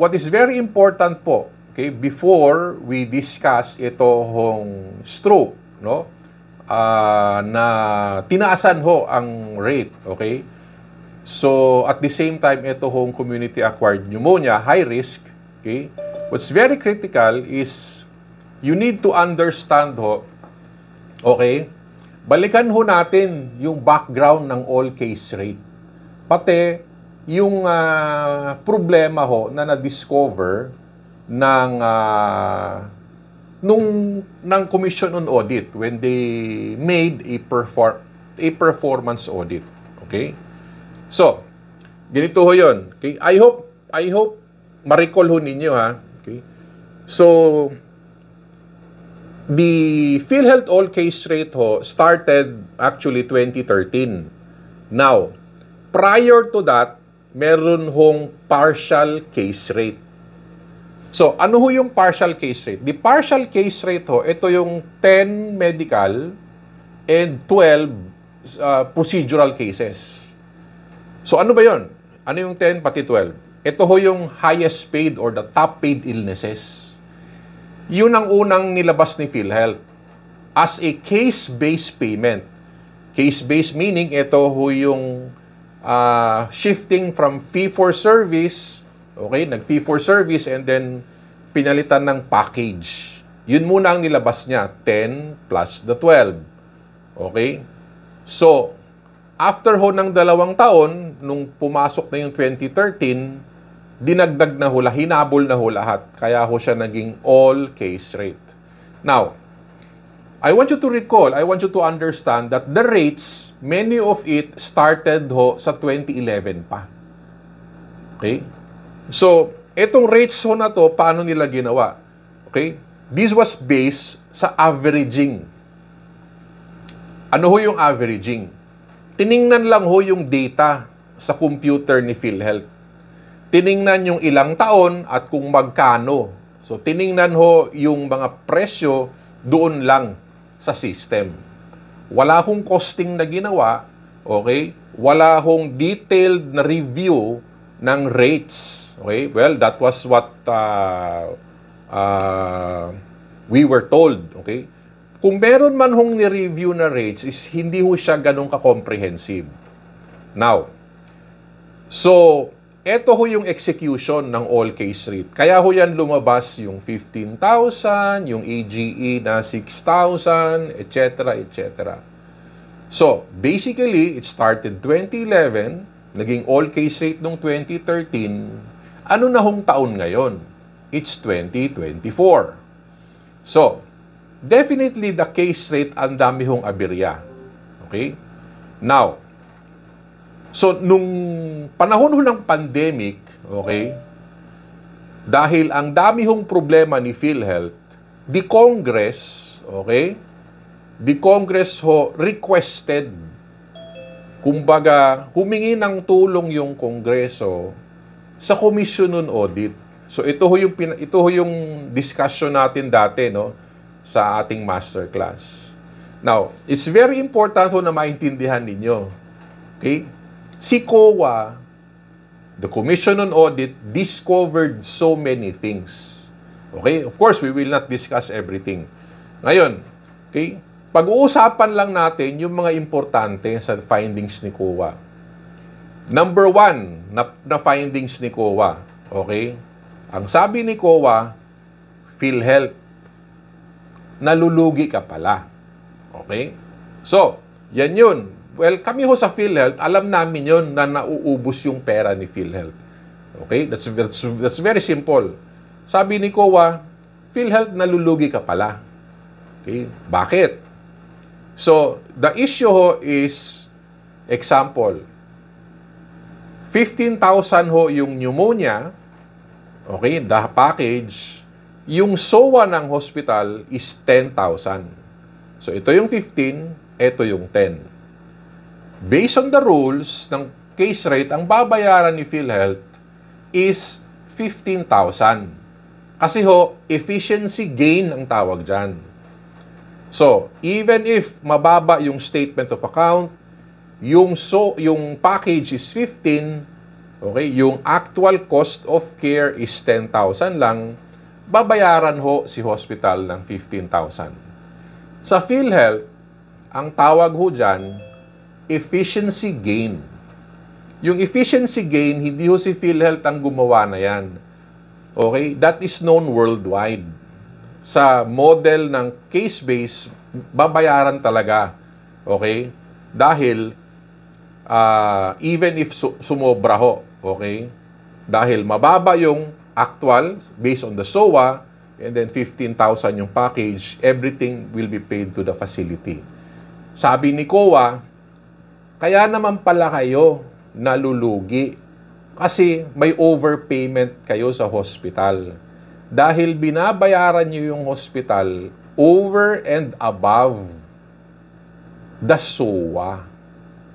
what is very important po, okay, before we discuss itong stroke, no? Na tinaasan ho ang rate, okay? So, at the same time, ito hong community-acquired pneumonia, high risk, okay? What's very critical is you need to understand ho, okay? Balikan ho natin yung background ng all-case rate. Pati yung problema ho na na-discover ng ng Commission on Audit when they made a performance audit. Okay? So, ganito ho yun. Okay? I hope ma-recall ho ninyo ha. Okay? So, the PhilHealth all-case rate ho started actually 2013. Now, prior to that, meron hong partial case rate. So, ano ho yung partial case rate? The partial case rate ho, ito yung 10 medical and 12 procedural cases. So, ano ba yon? Ano yung 10 pati 12? Ito ho yung highest paid or the top paid illnesses. Yun ang unang nilabas ni PhilHealth as a case-based payment. Case-based meaning ito ho yung shifting from fee-for-service, okay, nag-fee-for-service and then pinalitan ng package. Yun muna ang nilabas niya, 10 plus the 12. Okay? So, after ho ng 2 taon, nung pumasok na yung 2013, dinagdag na ho, hinabol na ho lahat. Kaya ho siya naging all-case rate. Now, I want you to recall, I want you to understand that the rates, many of it started ho sa 2011 pa. Okay? So, etong rates ho na to, paano nila ginawa? Okay? This was based sa averaging. Ano ho yung averaging? Tiningnan lang ho yung data sa computer ni PhilHealth. Tiningnan yung ilang taon at kung magkano. So, tiningnan ho yung mga presyo doon lang sa system. Wala hong costing na ginawa, okay? Wala hong detailed na review ng rates. Okay? Well, that was what we were told. Okay? Kung meron man hong ni-review na rates, is hindi ho siya ganun ka-comprehensive. Now, so, eto ho yung execution ng all-case rate. Kaya ho yan lumabas yung 15,000, yung AGE na 6,000, etc., etc. So, basically, it started 2011, naging all-case rate noong 2013. Ano na hong taon ngayon? It's 2024. So, definitely the case rate, ang dami hong aberya. Okay? Now, so, nung panahon ho ng pandemic, okay, dahil ang dami hong problema ni PhilHealth, the Congress, okay, the Congress ho requested, kumbaga, humingi ng tulong yung Kongreso sa Commission on Audit. So, ito ho yung discussion natin dati, no, sa ating masterclass. Now, it's very important ho na maintindihan ninyo. Okay? Si COA, the Commission on Audit, discovered so many things. Okay? Of course, we will not discuss everything. Ngayon, okay? Pag-uusapan lang natin yung mga importante sa findings ni COA. Number 1 na findings ni COA. Okay? Ang sabi ni COA, PhilHealth, nalulugi ka pala. Okay? So, yan yun. Well, kami ho sa PhilHealth, alam namin yun na nauubos yung pera ni PhilHealth. Okay? That's very simple. Sabi ni COA, PhilHealth, nalulugi ka pala. Okay? Bakit? So, the issue ho is, example, 15,000 ho yung pneumonia, okay, the package, yung SOA ng hospital is 10,000. So, ito yung 15, ito yung 10. Based on the rules ng case rate, ang babayaran ni PhilHealth is 15,000. Kasi ho, efficiency gain ang tawag dyan. So, even if mababa yung statement of account, yung package is 15, Okay, yung actual cost of care is 10,000 lang, babayaran ho si hospital ng 15,000. Sa PhilHealth, ang tawag ho dyan, efficiency gain. Yung efficiency gain, hindi ho si PhilHealth ang gumawa na yan. Okay? That is known worldwide. Sa model ng case-based, babayaran talaga. Okay? Dahil, even if sumobra ho, okay? Dahil mababa yung actual based on the SOA, and then 15,000 yung package, everything will be paid to the facility. Sabi ni COA, kaya naman pala kayo nalulugi kasi may overpayment kayo sa hospital. Dahil binabayaran nyo yung hospital over and above the SOA.